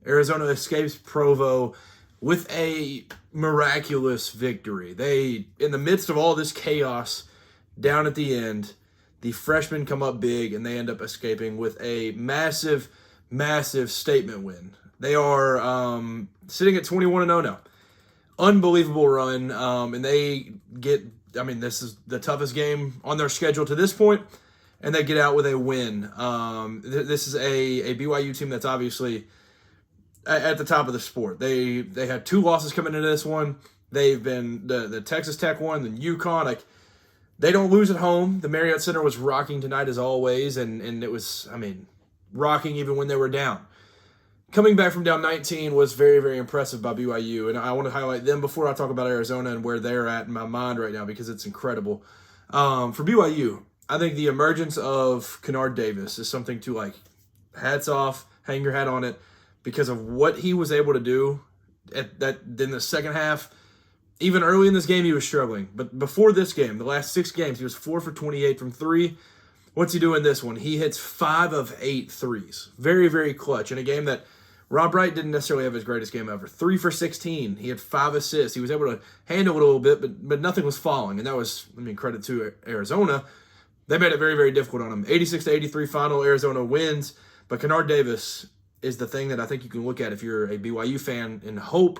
Arizona escapes Provo with a miraculous victory. They, in the midst of all this chaos, down at the end, the freshmen come up big and they end up escaping with a massive, massive statement win. They are sitting at 21-0 now. Unbelievable run, and they get, I mean, this is the toughest game on their schedule to this point, and they get out with a win. This is a BYU team that's obviously at the top of the sport. They had 2 losses coming into this one. They've been the Texas Tech one, the UConn. Like, they don't lose at home. The Marriott Center was rocking tonight as always, and it was, I mean, rocking even when they were down. Coming back from down 19 was very, very impressive by BYU, and I want to highlight them before I talk about Arizona and where they're at in my mind right now because it's incredible. For BYU, I think the emergence of Kennard Davis is something to, like, hats off, hang your hat on it, because of what he was able to do in the second half. Even early in this game, he was struggling. But before this game, the last 6 games, he was 4 for 28 from 3. What's he doing this one? He hits 5 of 8 threes. Very, very clutch in a game that Rob Wright didn't necessarily have his greatest game ever. 3 for 16. He had 5 assists. He was able to handle it a little bit, but nothing was falling. And that was, I mean, credit to Arizona. They made it very, very difficult on him. 86-83 final, Arizona wins. But Kennard Davis is the thing that I think you can look at if you're a BYU fan in hope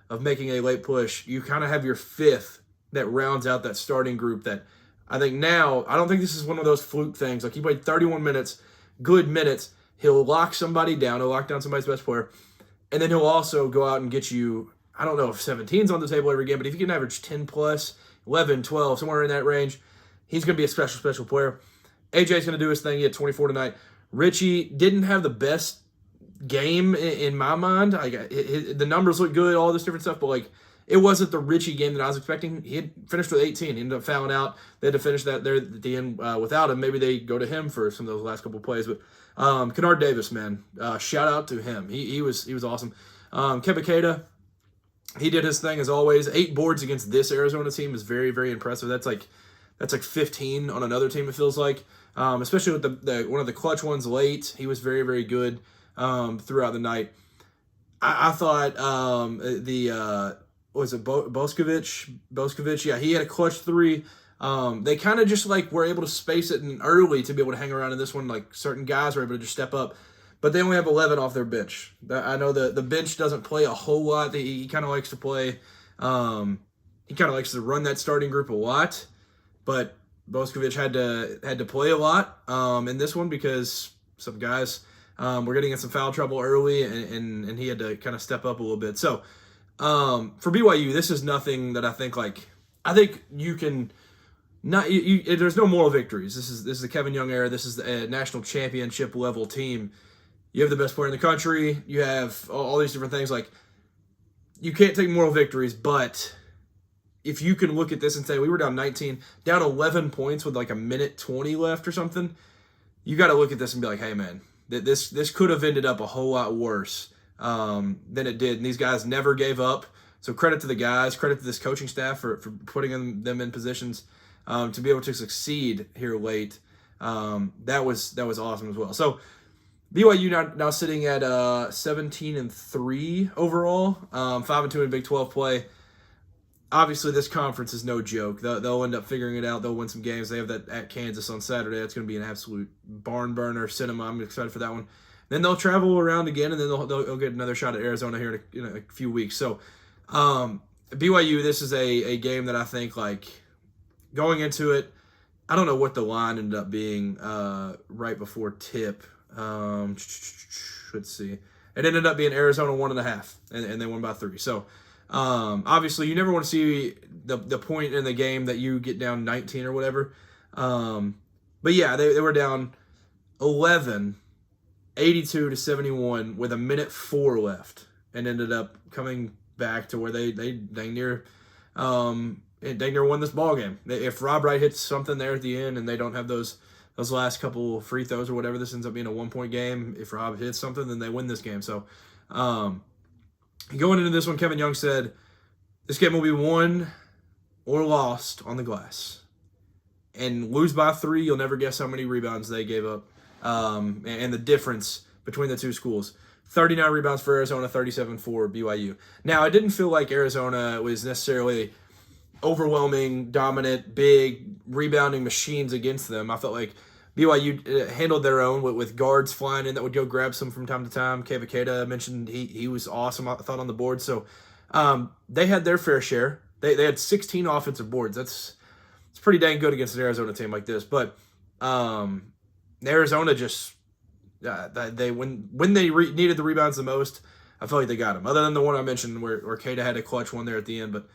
of making a late push. You kind of have your 5th that rounds out that starting group that I think now, I don't think this is one of those fluke things. Like, he played 31 minutes, good minutes. He'll lock somebody down. He'll lock down somebody's best player. And then he'll also go out and get you, I don't know if 17's on the table every game, but if you can average 10 plus, 11, 12, somewhere in that range, he's going to be a special, special player. AJ's going to do his thing. He had 24 tonight. Richie didn't have the best game in my mind. The numbers look good, all this different stuff, but, like, it wasn't the Richie game that I was expecting. He had finished with 18. He ended up fouling out. They had to finish that there at the end without him. Maybe they go to him for some of those last couple of plays. But Kennard Davis, man, shout out to him. He was awesome. Kebakeda, he did his thing as always. 8 boards against this Arizona team is very, very impressive. That's like 15 on another team, it feels like. Especially with the one of the clutch ones late. He was very, very good throughout the night. I thought was it Boscovich? Yeah, he had a clutch 3. They kind of just, like, were able to space it in early to be able to hang around in this one. Like, certain guys were able to just step up. But they only have 11 off their bench. I know the bench doesn't play a whole lot. He kind of likes to play. He kind of likes to run that starting group a lot. But Boscovich had to play a lot in this one because some guys were getting in some foul trouble early, and he had to kind of step up a little bit. So, for BYU, this is nothing that I think you can not. There's no moral victories. This is the Kevin Young era. This is a national championship level team. You have the best player in the country. You have all these different things. Like, you can't take moral victories, but if you can look at this and say we were down 19, down 11 points with like a minute 20 left or something, you got to look at this and be like, hey man, this could have ended up a whole lot worse than it did. And these guys never gave up. So credit to the guys, credit to this coaching staff for putting them in positions to be able to succeed here late. That was awesome as well. So BYU now sitting at 17-3 overall, 5-2 in Big 12 play. Obviously, this conference is no joke. They'll end up figuring it out. They'll win some games. They have that at Kansas on Saturday. That's going to be an absolute barn burner cinema. I'm excited for that one. Then they'll travel around again, and then they'll get another shot at Arizona here in a few weeks. So, BYU, this is a game that I think, like, going into it, I don't know what the line ended up being right before tip. Let's see. It ended up being Arizona 1.5, and they won by 3. So, obviously, you never want to see the point in the game that you get down 19 or whatever. But yeah, they were down 11, 82-71 with a minute 4 left, and ended up coming back to where they dang near won this ball game. If Rob Wright hits something there at the end and they don't have those last couple free throws or whatever, this ends up being a 1-point game. If Rob hits something, then they win this game. So, going into this one, Kevin Young said, this game will be won or lost on the glass. And lose by 3, you'll never guess how many rebounds they gave up. And the difference between the two schools. 39 rebounds for Arizona, 37 for BYU. Now, it didn't feel like Arizona was necessarily overwhelming, dominant, big, rebounding machines against them. I felt like BYU handled their own with guards flying in that would go grab some from time to time. Kevaketa mentioned he was awesome, I thought, on the board. So they had their fair share. They had 16 offensive boards. It's pretty dang good against an Arizona team like this. But Arizona just when they needed the rebounds the most, I felt like they got them. Other than the one I mentioned where Kata had a clutch one there at the end, but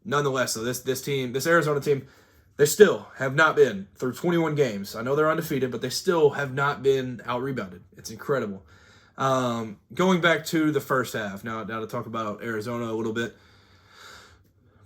nonetheless, so this Arizona team, they still have not been through 21 games. I know they're undefeated, but they still have not been out rebounded. It's incredible. Going back to the first half now to talk about Arizona a little bit.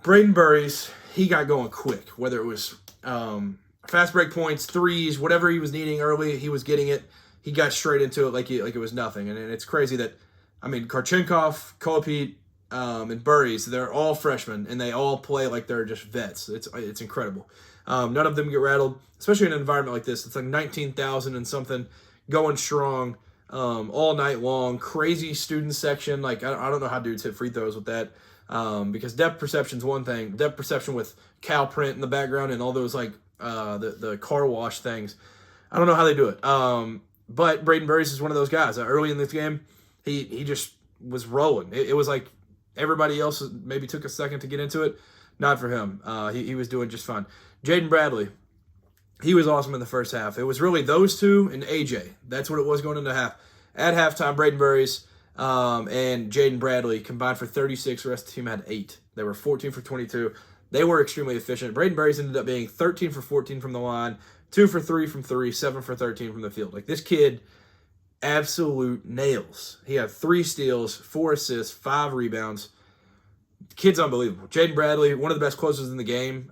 Braden Burries, he got going quick. Whether it was fast break points, threes, whatever he was needing early, he was getting it. He got straight into it like it was nothing. And it's crazy that, Karchenkov, Kolopet, and Burries, they're all freshmen, and they all play like they're just vets. It's incredible. None of them get rattled, especially in an environment like this. It's like 19,000 and something, going strong all night long. Crazy student section. Like, I don't know how dudes hit free throws with that. Because depth perception's one thing. Depth perception with cow print in the background and all those the car wash things. I don't know how they do it. But Braden Burries is one of those guys. Early in this game, he just was rolling. It was like everybody else maybe took a second to get into it. Not for him. He was doing just fine. Jaden Bradley, he was awesome in the first half. It was really those two and AJ. That's what it was going into half. At halftime, Braden Burries and Jaden Bradley combined for 36. The rest of the team had 8. They were 14 for 22. They were extremely efficient. Braden Burries ended up being 13 for 14 from the line, 2 for 3 from 3, 7 for 13 from the field. Like, this kid, absolute nails. He had 3 steals, 4 assists, 5 rebounds. The kid's unbelievable. Jaden Bradley, one of the best closers in the game,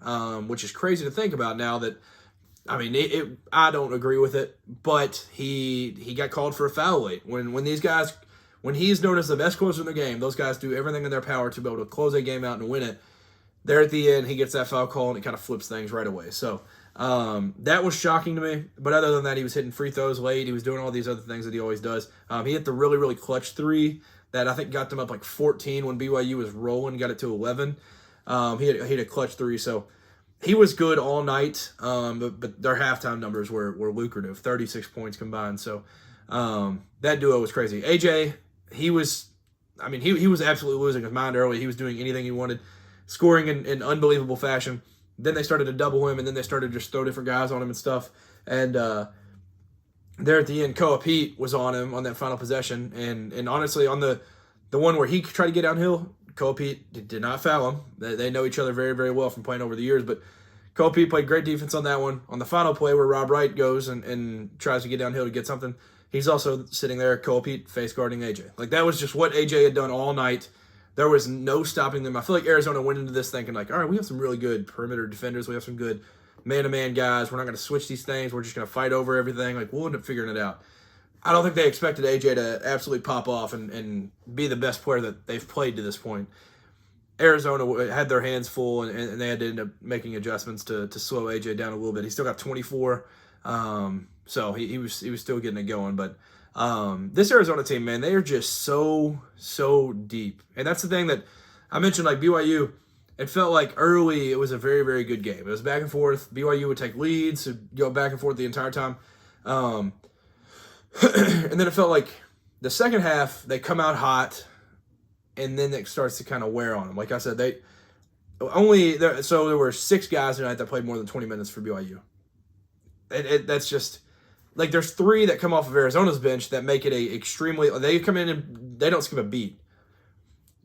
which is crazy to think about now that, I don't agree with it, but he got called for a foul late. When he's known as the best closer in the game, those guys do everything in their power to be able to close a game out and win it. There at the end, he gets that foul call, and it kind of flips things right away. So that was shocking to me. But other than that, he was hitting free throws late. He was doing all these other things that he always does. He hit the really, really clutch 3 that I think got them up like 14 when BYU was rolling, got it to 11. He hit a clutch 3, so he was good all night. But their halftime numbers were lucrative, 36 points combined. So that duo was crazy. AJ, he was absolutely losing his mind early. He was doing anything he wanted, scoring in unbelievable fashion. Then they started to double him, and then they started to just throw different guys on him and stuff. And there at the end, Kolopet was on him on that final possession. And honestly, on the one where he tried to get downhill, Kolopet did not foul him. They know each other very, very well from playing over the years. But Kolopet played great defense on that one. On the final play where Rob Wright goes and tries to get downhill to get something, he's also sitting there, Kolopet, face guarding AJ. Like, that was just what AJ had done all night. There was no stopping them. I feel like Arizona went into this thinking like, all right, we have some really good perimeter defenders. We have some good man-to-man guys. We're not going to switch these things. We're just going to fight over everything. Like, we'll end up figuring it out. I don't think they expected AJ to absolutely pop off and be the best player that they've played to this point. Arizona had their hands full, and they had to end up making adjustments to slow AJ down a little bit. He still got 24, so he was still getting it going. But this Arizona team, man, they are just so deep. And that's the thing that I mentioned, like BYU, it felt like early it was a very, very good game. It was back and forth. BYU would take leads, it'd go back and forth the entire time. And then it felt like the second half, they come out hot, and then it starts to kind of wear on them. Like I said, there were 6 guys tonight that played more than 20 minutes for BYU. That's just... Like, there's 3 that come off of Arizona's bench that make it they come in and they don't skip a beat.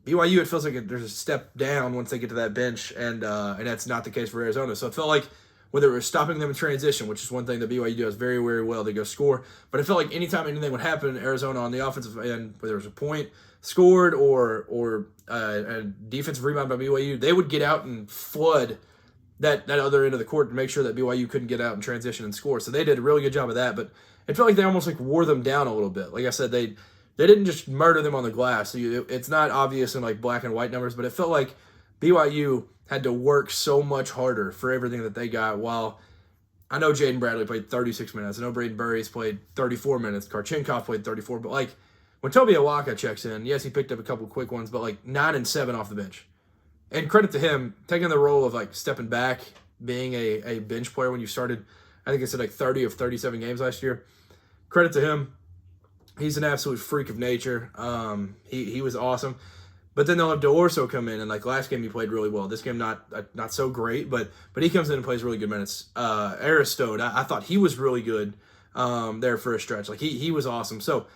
BYU, it feels like there's a step down once they get to that bench, and that's not the case for Arizona. So it felt like whether it was stopping them in transition, which is one thing that BYU does very, very well, they go score. But it felt like anytime anything would happen, Arizona on the offensive end, whether it was a point scored or a defensive rebound by BYU, they would get out and flood that other end of the court to make sure that BYU couldn't get out and transition and score. So they did a really good job of that, but it felt like they almost like wore them down a little bit. Like I said, they didn't just murder them on the glass. So it's not obvious in like black and white numbers, but it felt like BYU had to work so much harder for everything that they got, while I know Jaden Bradley played 36 minutes. I know Braden Burries played 34 minutes. Karchenkov played 34. But, like, when Toby Awaka checks in, yes, he picked up a couple quick ones, but, like, 9 and 7 off the bench. And credit to him, taking the role of, like, stepping back, being a bench player when you started, I think it's like 30 of 37 games last year. Credit to him. He's an absolute freak of nature. He was awesome. But then they'll have DeOrso come in, and like last game he played really well. This game not so great, but he comes in and plays really good minutes. Aristode, I thought he was really good there for a stretch. Like he was awesome. So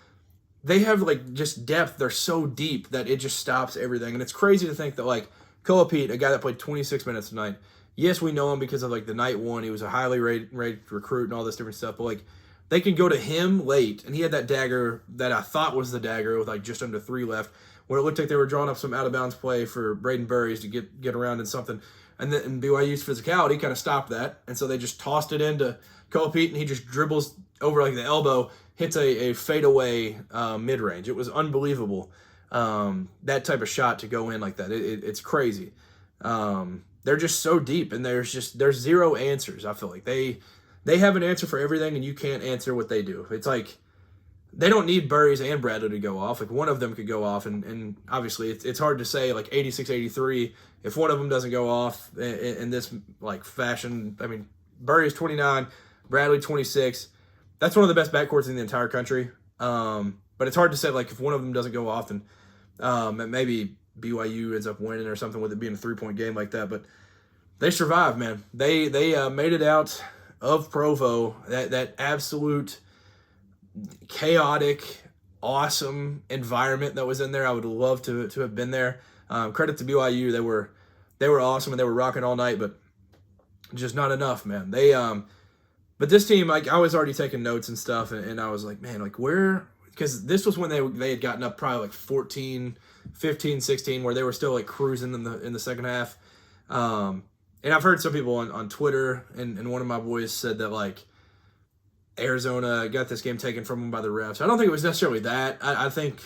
they have like just depth. They're so deep that it just stops everything. And it's crazy to think that like Koa Pete, a guy that played 26 minutes tonight. Yes, we know him because of like the night one. He was a highly rated recruit and all this different stuff. But like they can go to him late, and he had that dagger that I thought was the dagger with like just under 3 left, where it looked like they were drawing up some out-of-bounds play for Braden Burries to get around in something. And then BYU's physicality kind of stopped that. And so they just tossed it into Koa Pete, and he just dribbles over like the elbow, hits a fadeaway mid-range. It was unbelievable, that type of shot to go in like that. It's crazy. They're just so deep, and there's zero answers, I feel like. They have an answer for everything, and you can't answer what they do. It's like they don't need Burries and Bradley to go off. Like one of them could go off, and obviously it's hard to say like 86, 83 if one of them doesn't go off in this like fashion. I mean, Burries 29, Bradley 26. That's one of the best backcourts in the entire country. But it's hard to say like if one of them doesn't go off, and maybe BYU ends up winning or something with it being a 3-point game like that. But they survived, man. They made it out of Provo. That absolute chaotic, awesome environment that was in there. I would love to have been there. Credit to BYU. They were awesome, and they were rocking all night, but just not enough, man. But this team, like I was already taking notes and stuff, and I was like, man, like where, because this was when they had gotten up probably like 14, 15, 16, where they were still like cruising in the second half. And I've heard some people on Twitter, and one of my boys said that like Arizona got this game taken from them by the refs. I don't think it was necessarily that. I think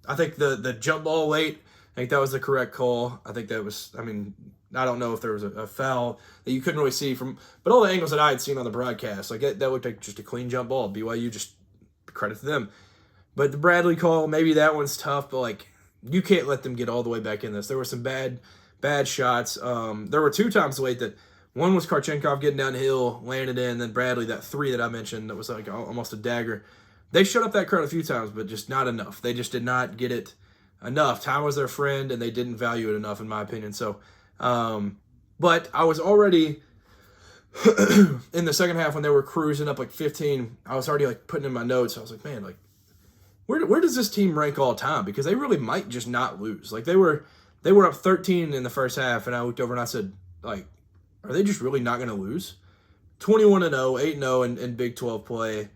the jump ball late, I think that was the correct call. I think that was, I mean, I don't know if there was a foul that you couldn't really see from, but all the angles that I had seen on the broadcast, like that looked like just a clean jump ball. BYU, just credit to them. But the Bradley call, maybe that one's tough, but like you can't let them get all the way back in this. There were some bad shots. There were 2 times late that one was Karchenkov getting downhill, landed in, then Bradley, that 3 that I mentioned that was like almost a dagger. They shut up that crowd a few times, but just not enough. They just did not get it enough. Time was their friend, and they didn't value it enough, in my opinion. So, but I was already in the second half when they were cruising up like 15. I was already like putting in my notes. I was like, man, like where does this team rank all time? Because they really might just not lose. Like they were up 13 in the first half, and I looked over and I said, like, are they just really not going to lose? 21-0, 8-0 in Big 12 play.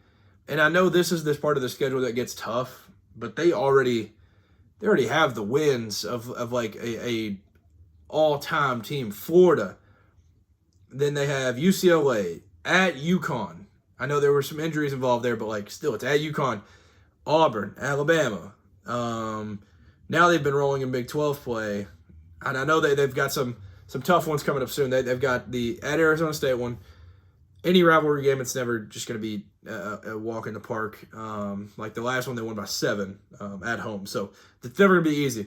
And I know this is this part of the schedule that gets tough, but they already have the wins of like a all-time team. Florida. Then they have UCLA, at UConn. I know there were some injuries involved there, but like still, it's at UConn. Auburn, Alabama. Now they've been rolling in Big 12 play, and I know they've got some tough ones coming up soon. They've got the at Arizona State one. Any rivalry game, it's never just going to be a walk in the park. Like the last one, they won by 7 at home, so it's never going to be easy.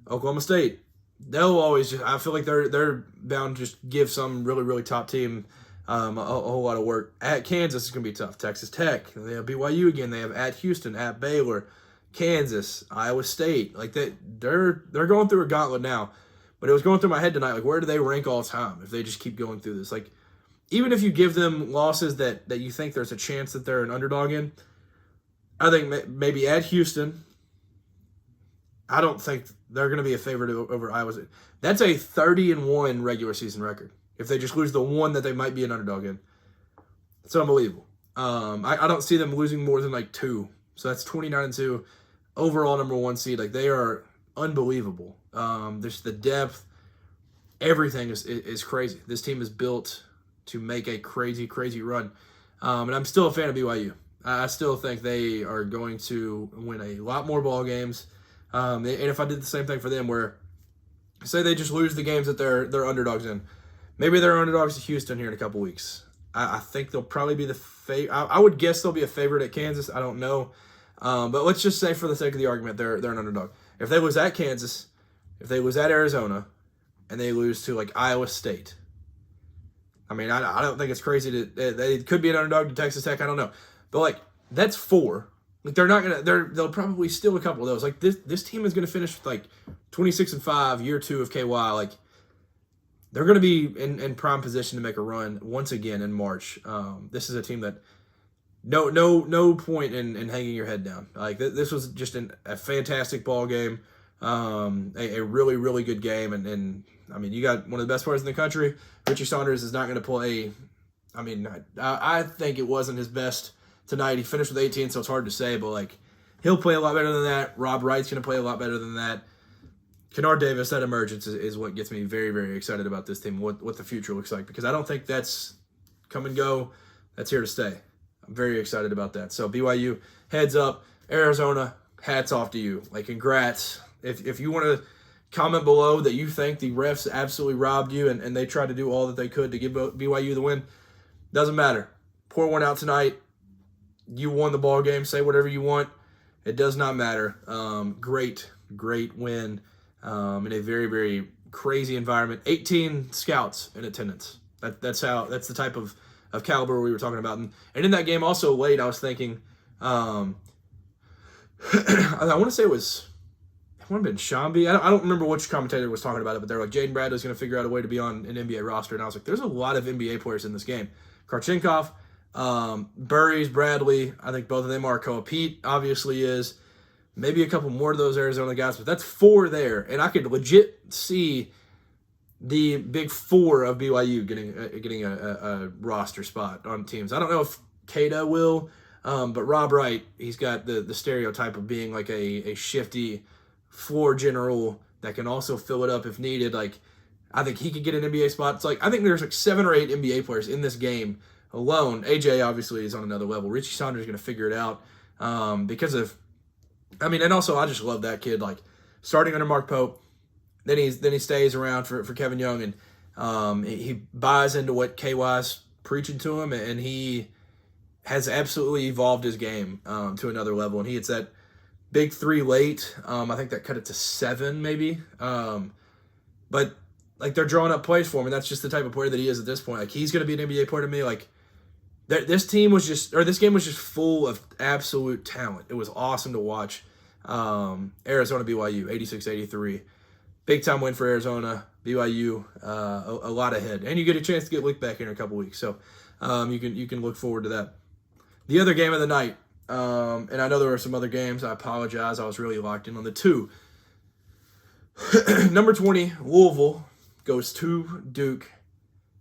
Oklahoma State, they'll always just, I feel like they're bound to just give some really, really top team a whole lot of work. At Kansas, it's going to be tough. Texas Tech, they have BYU again. They have at Houston, at Baylor, Kansas, Iowa State. Like they're going through a gauntlet now. But it was going through my head tonight, like where do they rank all time if they just keep going through this? Like even if you give them losses that you think there's a chance that they're an underdog in, I think maybe at Houston, I don't think they're going to be a favorite over Iowa State. That's a 30-1 regular season record. If they just lose the one that they might be an underdog in, it's unbelievable. I don't see them losing more than like 2. So that's 29-2, overall number 1 seed. Like they are unbelievable. There's the depth. Everything is crazy. This team is built to make a crazy, crazy run. And I'm still a fan of BYU. I still think they are going to win a lot more ball games. And if I did the same thing for them, where say they just lose the games that they're underdogs in, maybe they're underdogs to Houston here in a couple weeks. I think they'll probably be the favorite. I would guess they'll be a favorite at Kansas. I don't know. But let's just say for the sake of the argument, they're an underdog. If they lose at Kansas, if they lose at Arizona, and they lose to like Iowa State, I mean, I don't think it's crazy to they could be an underdog to Texas Tech. I don't know, but like that's 4. Like they'll probably steal a couple of those. Like this team is gonna finish with like 26-5, year 2 of KY. Like they're gonna be in prime position to make a run once again in March. This is a team that no point in hanging your head down. Like this was just a fantastic ball game, a really really good game, and I mean you got one of the best players in the country. Richie Saunders is not going to play. I mean I think it wasn't his best tonight. He finished with 18, so it's hard to say, but like he'll play a lot better than that. Rob Wright's going to play a lot better than that. Kennard Davis, that emergence is what gets me very very excited about this team. What the future looks like, because I don't think that's come and go. That's here to stay. I'm very excited about that. So BYU, heads up. Arizona, hats off to you. Like, congrats. If you want to comment below that you think the refs absolutely robbed you and they tried to do all that they could to give BYU the win, doesn't matter. Pour one out tonight. You won the ball game. Say whatever you want. It does not matter. Great win in a very, very crazy environment. 18 scouts in attendance. That's the type of caliber we were talking about. And in that game also late, I was thinking, I want to say it might have been Shambi. I don't remember which commentator was talking about it, but they're like, Jaden Bradley's going to figure out a way to be on an NBA roster. And I was like, there's a lot of NBA players in this game. Karchenkov, Burries, Bradley, I think both of them are. Koa Pete obviously is. Maybe a couple more of those Arizona guys, but that's 4 there. And I could legit see the big 4 of BYU getting a roster spot on teams. I don't know if Kada will, but Rob Wright, he's got the stereotype of being like a shifty floor general that can also fill it up if needed. Like, I think he could get an NBA spot. It's like, I think there's like 7 or 8 NBA players in this game alone. AJ obviously is on another level. Richie Saunders is going to figure it out because of, I mean, and also I just love that kid. Like, starting under Mark Pope, then he stays around for Kevin Young, and he buys into what KY's preaching to him, and he has absolutely evolved his game to another level. And he hits that big 3 late. I think that cut it to 7 maybe. But like, they're drawing up plays for him, and that's just the type of player that he is at this point. Like, he's going to be an NBA player to me. Like, this game was just full of absolute talent. It was awesome to watch. Arizona BYU 86-83. Big time win for Arizona. BYU a lot ahead, and you get a chance to get Lick back in a couple weeks, so you can look forward to that. The other game of the night, and I know there were some other games. I apologize. I was really locked in on the 2. Number 20 Louisville goes to Duke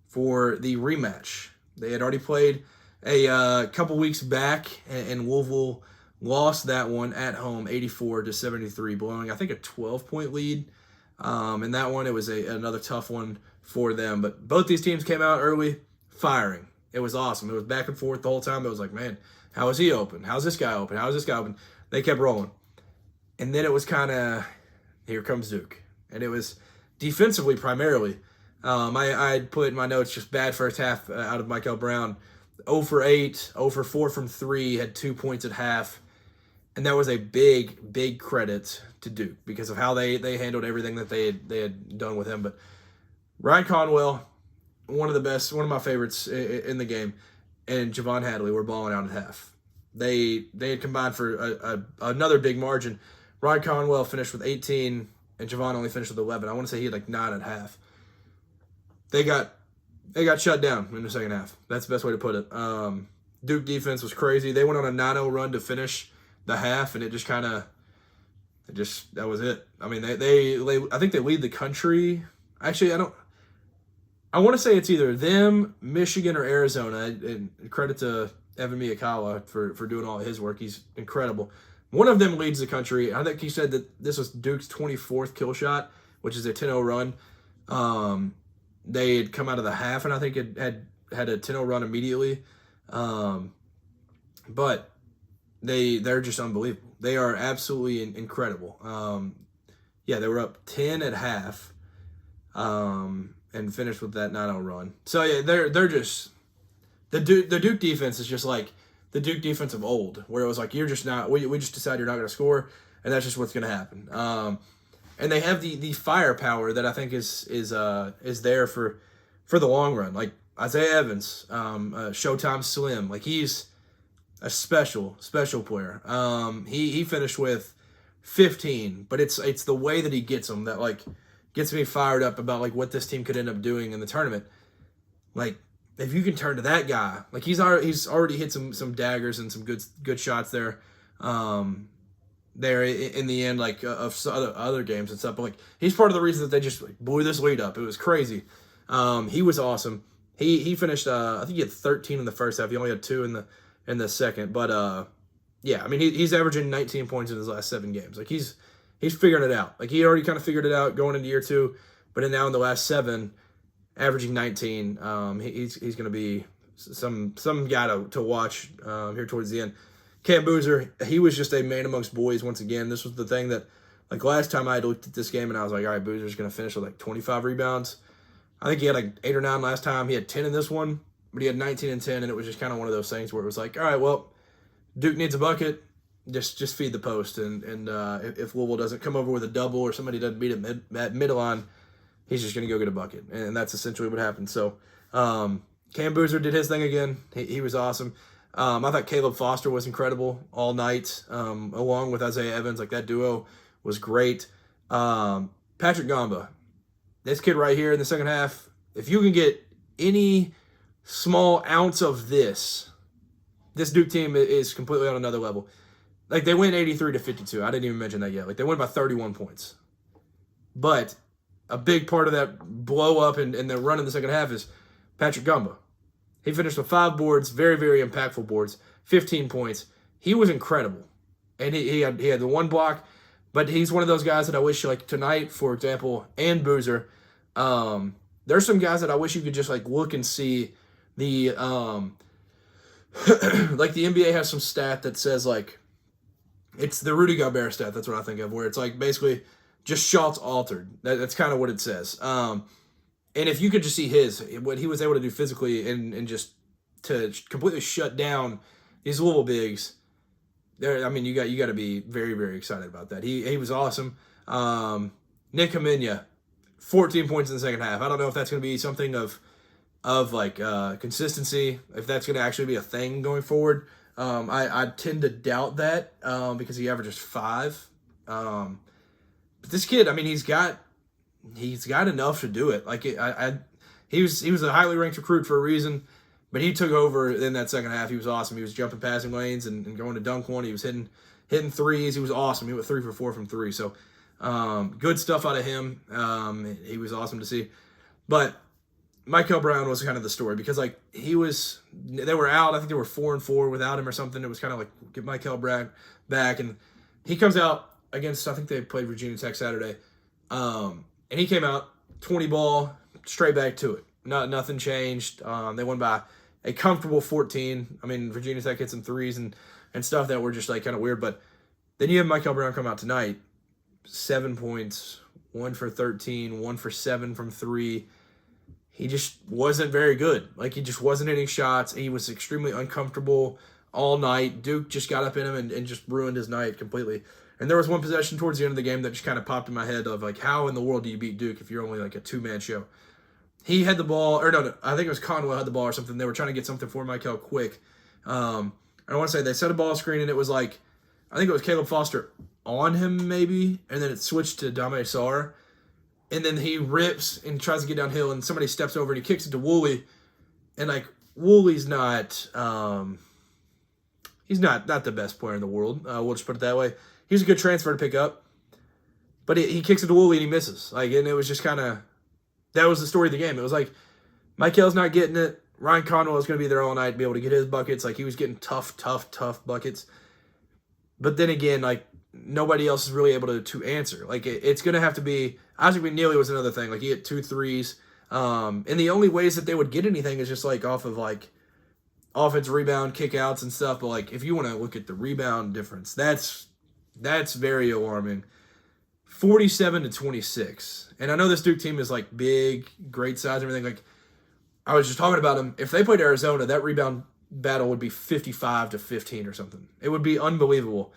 for the rematch. They had already played a couple weeks back, and Louisville lost that one at home 84-73, blowing I think a 12-point lead. And that one, it was another tough one for them. But both these teams came out early, firing. It was awesome. It was back and forth the whole time. It was like, man, how is he open? How's this guy open? How's this guy open? They kept rolling. And then it was kind of, here comes Duke. And it was defensively primarily. I put in my notes just bad first half out of Michael Brown. 0 for 8, 0 for 4 from 3, had 2 points at half. And that was a big credit to Duke because of how they handled everything that they had done with him. But Ryan Conwell, one of my favorites in the game, and Javon Hadley were balling out at half. They had combined for another big margin. Ryan Conwell finished with 18, and Javon only finished with 11. I want to say he had like 9 at half. They got shut down in the second half. That's the best way to put it. Duke defense was crazy. They went on a 9-0 run to finish the half, and that was it. I mean, I think they lead the country. Actually, I want to say it's either them, Michigan, or Arizona. And credit to Evan Miyakawa for doing all his work. He's incredible. One of them leads the country. I think he said that this was Duke's 24th kill shot, which is a 10-0 run. They had come out of the half, and I think it had a 10-0 run immediately. But they're just unbelievable. They are absolutely incredible. They were up 10 at half, and finished with that 9-0 run. So yeah, they're just the Duke defense is just like the Duke defense of old, where it was like, you're just not, we just decide you're not going to score, and that's just what's going to happen. And they have the firepower that I think is there for the long run. Like Isaiah Evans, Showtime Slim, like he's a special player. He finished with 15, but it's the way that he gets them that like gets me fired up about like what this team could end up doing in the tournament. Like if you can turn to that guy, like he's already hit some daggers and some good shots there. There in the end, like of other games and stuff, but like he's part of the reason that they just like, blew this lead up. It was crazy. He was awesome. He finished. I think he had 13 in the first half. He only had 2 in the second. But yeah, I mean he's averaging 19 points in his last 7 games. Like he's figuring it out. Like he already kind of figured it out going into year 2, but now in the last 7, averaging 19. He's going to be some guy to watch here towards the end. Cam Boozer, he was just a man amongst boys once again. This was the thing that, like last time I had looked at this game and I was like, all right, Boozer's going to finish with like 25 rebounds. I think he had like 8 or 9 last time. He had 10 in this one, but he had 19 and 10, and it was just kind of one of those things where it was like, all right, well, Duke needs a bucket. Just feed the post, and if Louisville doesn't come over with a double or somebody doesn't beat him at midline, he's just going to go get a bucket, and that's essentially what happened. So Cam Boozer did his thing again. He was awesome. I thought Caleb Foster was incredible all night, along with Isaiah Evans. Like that duo was great. Patrick Gamba, this kid right here in the second half, if you can get any small ounce of this Duke team is completely on another level. Like they win 83-52. I didn't even mention that yet. Like they win by 31 points. But a big part of that blow up and the run in the second half is Patrick Gamba. He finished with 5 boards, very, very impactful boards, 15 points. He was incredible. And he had the 1 block, but he's one of those guys that I wish, like tonight, for example, and Boozer, there's some guys that I wish you could just like look and see the like the NBA has some stat that says like it's the Rudy Gobert stat, that's what I think of, where it's like basically just shots altered. That's kind of what it says. And if you could just see what he was able to do physically and just to completely shut down these Louisville bigs, there, I mean, you got to be very, very excited about that. He was awesome. Nick Kaminya, 14 points in the second half. I don't know if that's going to be something of like consistency, if that's going to actually be a thing going forward. I tend to doubt that because he averages 5. But this kid, I mean, he's got enough to do it. Like he was a highly ranked recruit for a reason, but he took over in that second half. He was awesome. He was jumping passing lanes and going to dunk one. He was hitting threes. He was awesome. He went 3 for 4 from 3. So good stuff out of him. He was awesome to see. But Michael Brown was kind of the story because like they were out. I think they were 4-4 without him or something. It was kind of like get Michael Brown back, and he comes out against, I think they played Virginia Tech Saturday. And he came out 20 ball straight back to it. Nothing changed. They won by a comfortable 14. I mean, Virginia Tech hit some threes and stuff that were just like kind of weird. But then you have Michael Brown come out tonight, 7 points, 1 for 13, 1 for 7 from 3. He just wasn't very good. Like he just wasn't hitting shots. He was extremely uncomfortable all night. Duke just got up in him and just ruined his night completely. And there was one possession towards the end of the game that just kind of popped in my head of like, how in the world do you beat Duke if you're only like a 2-man show? He had the ball, or no, I think it was Conwell had the ball or something. They were trying to get something for Michael quick. I want to say they set a ball screen and it was like, I think it was Caleb Foster on him maybe, and then it switched to Dame Sarr. And then he rips and tries to get downhill, and somebody steps over and he kicks it to Woolley. And like Wooley's not, he's not the best player in the world. We'll just put it that way. He's a good transfer to pick up, but he kicks it to Woolley and he misses. Like, and it was just kind of, that was the story of the game. It was like Michael's not getting it. Ryan Conwell is going to be there all night, be able to get his buckets. Like he was getting tough buckets. But then again, like nobody else is really able to answer. Like it's going to have to be. Isaac McNeely was another thing. Like he hit 2 threes. And the only ways that they would get anything is just like off of like offense rebound, kickouts and stuff. But like if you want to look at the rebound difference, that's very alarming. 47-26. And I know this Duke team is like big, great size, and everything. Like I was just talking about them. If they played Arizona, that rebound battle would be 55-15 or something. It would be unbelievable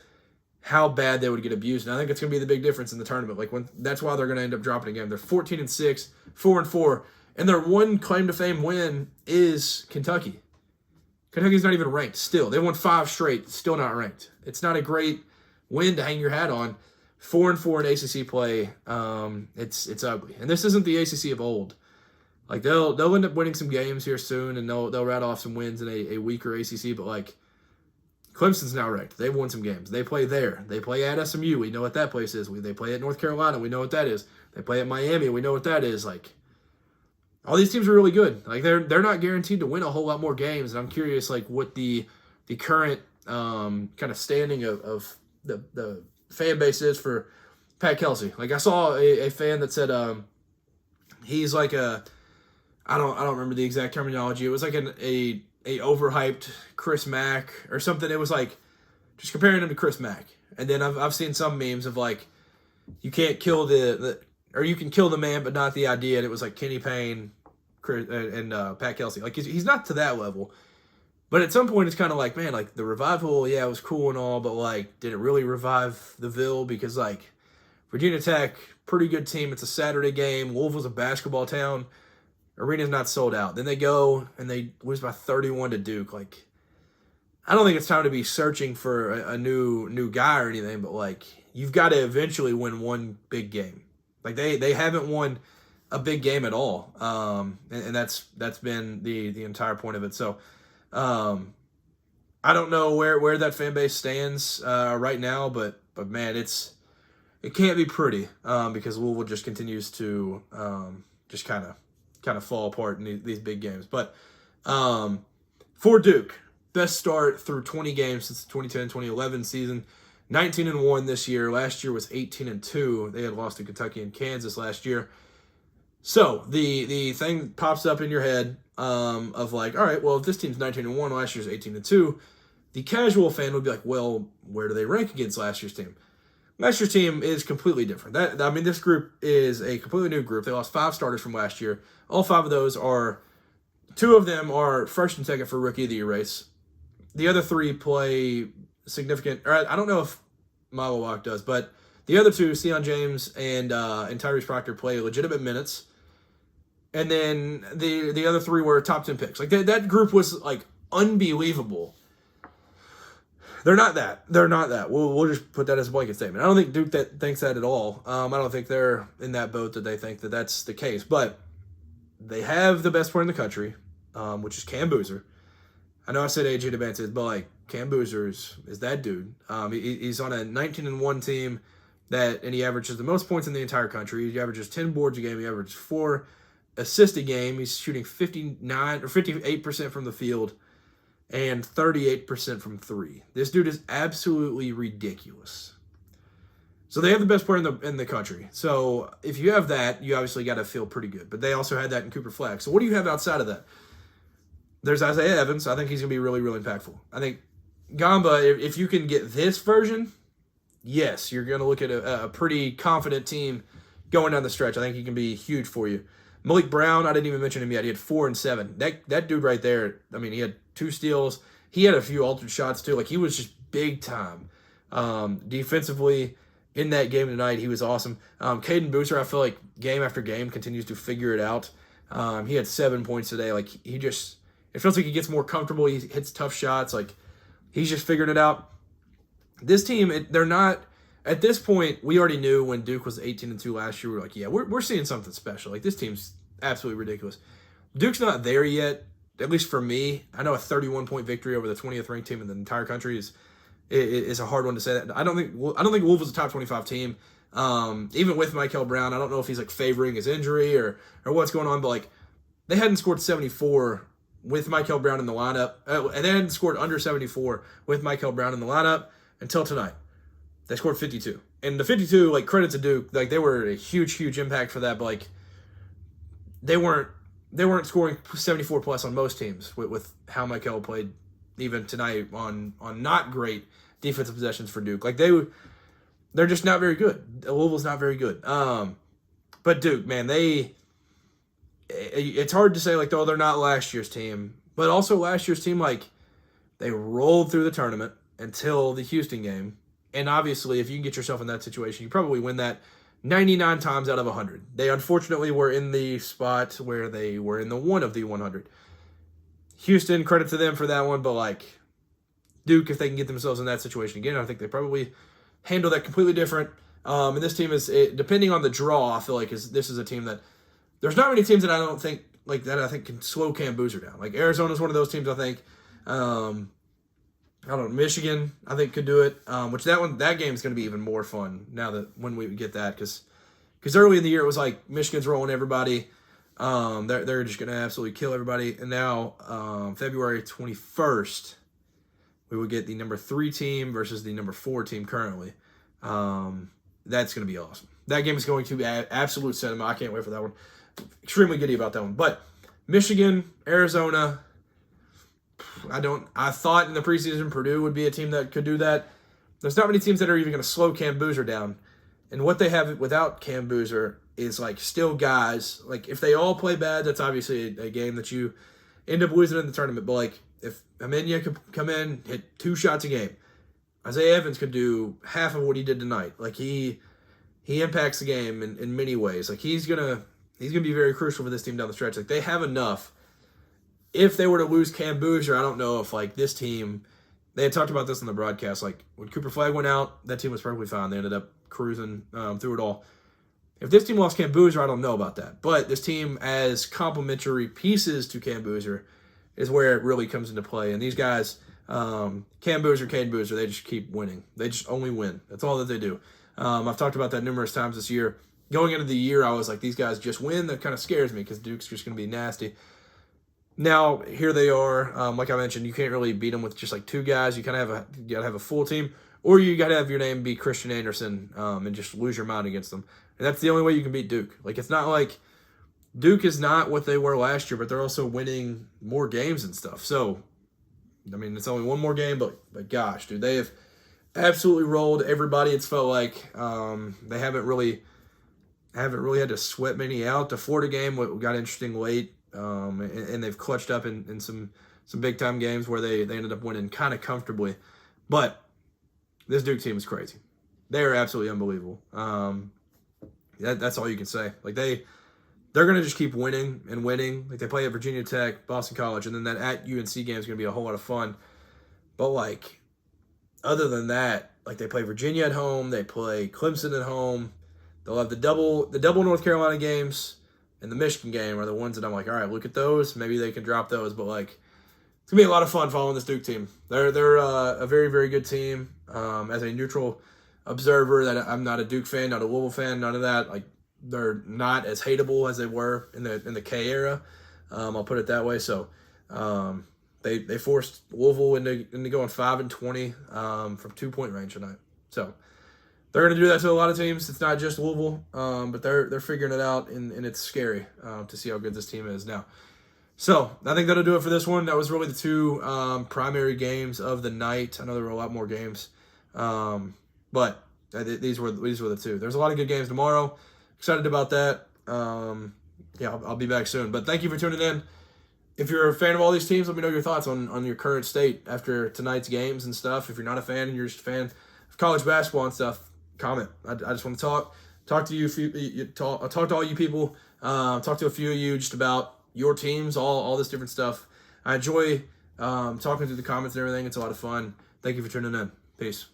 how bad they would get abused. And I think it's going to be the big difference in the tournament. That's why they're going to end up dropping again. They're 14-6, 4-4, and their one claim to fame win is Kentucky. Kentucky's not even ranked still. They won 5 straight, still not ranked. It's not a great win to hang your hat on. 4-4 in ACC play. It's ugly. And this isn't the ACC of old. Like they'll end up winning some games here soon, and they'll rattle off some wins in a weaker ACC. But like Clemson's now ranked. They've won some games. They play there. They play at SMU. We know what that place is. They play at North Carolina. We know what that is. They play at Miami. We know what that is. Like all these teams are really good. Like they're not guaranteed to win a whole lot more games. And I'm curious like what the current kind of standing of the fan base is for Pat Kelsey. Like I saw a fan that said he's like I don't remember the exact terminology. It was like a overhyped Chris Mack or something. It was like just comparing him to Chris Mack. And then I've seen some memes of like you can't kill or you can kill the man but not the idea. And it was like Kenny Payne and Pat Kelsey. Like he's not to that level. But at some point it's kind of like, man, like the revival, yeah, it was cool and all, but like did it really revive the Ville? Because like Virginia Tech, pretty good team. It's a Saturday game. Louisville's a basketball town. Arena's not sold out. Then they go and they lose by 31 to Duke. Like, I don't think it's time to be searching for a new guy or anything, but like you've got to eventually win one big game. Like they haven't won a big game at all, and that's been the entire point of it. So I don't know where that fan base stands right now, but man, it can't be pretty because Louisville just continues to just kind of fall apart in these big games. But for Duke, best start through 20 games since the 2010-2011 season. 19-1 this year. Last year was 18-2. They had lost to Kentucky and Kansas last year. So the thing pops up in your head of like, all right, well, if this team's 19-1, last year's 18-2, the casual fan would be like, well, where do they rank against last year's team? Last year's team is completely different. This group is a completely new group. They lost 5 starters from last year. All 5 of those two of them are first and second for Rookie of the Year race. The other 3 play significant, or I don't know if Malawak does, but the other 2, Sion James and Tyrese Proctor, play legitimate minutes. And then the other 3 were top 10 picks. Like that group was like unbelievable. They're not that. We'll just put that as a blanket statement. I don't think Duke thinks that at all. I don't think they're in that boat that they think that that's the case. But they have the best player in the country, which is Cam Boozer. I know I said AJ Dubance, but like Cam Boozer is that dude. He's on a 19-1 team and he averages the most points in the entire country. He averages 10 boards a game. He averages 4 assists a game. He's shooting 59 or 58% from the field and 38% from 3. This dude is absolutely ridiculous. So they have the best player in the country. So if you have that, you obviously got to feel pretty good. But they also had that in Cooper Flag. So what do you have outside of that? There's Isaiah Evans. I think he's going to be really, really impactful. I think Gamba, if you can get this version, yes, you're going to look at a pretty confident team going down the stretch. I think he can be huge for you. Malik Brown, I didn't even mention him yet. He had 4 and 7. That dude right there, I mean, he had 2 steals. He had a few altered shots too. Like he was just big time. Defensively in that game tonight, he was awesome. Caden Boozer, I feel like game after game continues to figure it out. He had 7 points today. Like it feels like he gets more comfortable. He hits tough shots. Like he's just figuring it out. This team, they're not. At this point, we already knew when Duke was 18-2 last year. We're like, yeah, we're seeing something special. Like this team's absolutely ridiculous. Duke's not there yet, at least for me. I know a 31-point victory over the 20th ranked team in the entire country is a hard one to say. That I don't think Louisville's a top 25 team. Even with Michael Brown, I don't know if he's like favoring his injury or what's going on, but like they hadn't scored 74 with Michael Brown in the lineup, and they hadn't scored under 74 with Michael Brown in the lineup until tonight. They scored 52. And the 52, like, credit to Duke, like, they were a huge, huge impact for that, but, like, they weren't scoring 74 plus on most teams with how Michael played even tonight on not great defensive possessions for Duke. Like, they're just not very good. Louisville's not very good. But Duke, man, it's hard to say, like, oh, they're not last year's team. But also last year's team, like, they rolled through the tournament until the Houston game. And obviously, if you can get yourself in that situation, you probably win that 99 times out of 100. They unfortunately were in the spot where they were in the one of the 100. Houston, credit to them for that one, but, like, Duke, if they can get themselves in that situation again, I think they probably handle that completely different. And this team is, depending on the draw, I feel like this is a team that there's not many teams that I think can slow Cam Boozer down. Like Arizona's one of those teams I think. I don't know, Michigan I think could do it. Which that game is going to be even more fun now that when we get that because early in the year it was like Michigan's rolling everybody. They're just going to absolutely kill everybody. And now February 21st. We will get the number 3 team versus the number 4 team currently. That's going to be awesome. That game is going to be absolute cinema. I can't wait for that one. Extremely giddy about that one. But Michigan, Arizona, I thought in the preseason Purdue would be a team that could do that. There's not many teams that are even going to slow Cam Boozer down. And what they have without Cam Boozer is like still guys. Like if they all play bad, that's obviously a game that you end up losing in the tournament. But like if Amenya could come in, hit 2 shots a game, Isaiah Evans could do half of what he did tonight. Like he impacts the game in many ways. Like he's gonna be very crucial for this team down the stretch. Like they have enough. If they were to lose Cam Boozer, I don't know if like this team. They had talked about this in the broadcast. Like when Cooper Flagg went out, that team was perfectly fine. They ended up cruising through it all. If this team lost Cam Boozer, I don't know about that. But this team as complementary pieces to Cam Boozer is where it really comes into play. And these guys, Cam Boozer, Cade Boozer, they just keep winning. They just only win. That's all that they do. I've talked about that numerous times this year. Going into the year, I was like, these guys just win. That kind of scares me because Duke's just going to be nasty. Now, here they are. Like I mentioned, you can't really beat them with just like 2 guys. You kind of got to have a full team. Or you got to have your name be Christian Anderson and just lose your mind against them. And that's the only way you can beat Duke. Like, it's not like Duke is not what they were last year, but they're also winning more games and stuff. So, I mean, it's only one more game, but gosh, dude, they have absolutely rolled everybody. It's felt like they haven't really had to sweat many out. The Florida game got interesting late, and they've clutched up in some big time games where they ended up winning kind of comfortably. But this Duke team is crazy. They are absolutely unbelievable. That's all you can say. Like they're going to just keep winning and winning. Like they play at Virginia Tech, Boston College, and then that at UNC game is going to be a whole lot of fun. But like other than that, like they play Virginia at home, they play Clemson at home. They'll have the double North Carolina games and the Michigan game are the ones that I'm like, all right, look at those. Maybe they can drop those, but like it's gonna be a lot of fun following this Duke team. They're a very, very good team. As a neutral observer, that I'm not a Duke fan, not a Louisville fan, none of that. Like they're not as hateable as they were in the K era. I'll put it that way. So they forced Louisville into going 5-20 from 2-point range tonight. So they're going to do that to a lot of teams. It's not just Louisville, but they're figuring it out, and it's scary to see how good this team is now. So I think that'll do it for this one. That was really the 2 primary games of the night. I know there were a lot more games, but these were the 2. There's a lot of good games tomorrow. Excited about that. I'll be back soon. But thank you for tuning in. If you're a fan of all these teams, let me know your thoughts on your current state after tonight's games and stuff. If you're not a fan and you're just a fan of college basketball and stuff, comment. I just want to talk to you. Talk to all you people. Talk to a few of you just about your teams, all this different stuff. I enjoy talking through the comments and everything. It's a lot of fun. Thank you for tuning in. Peace.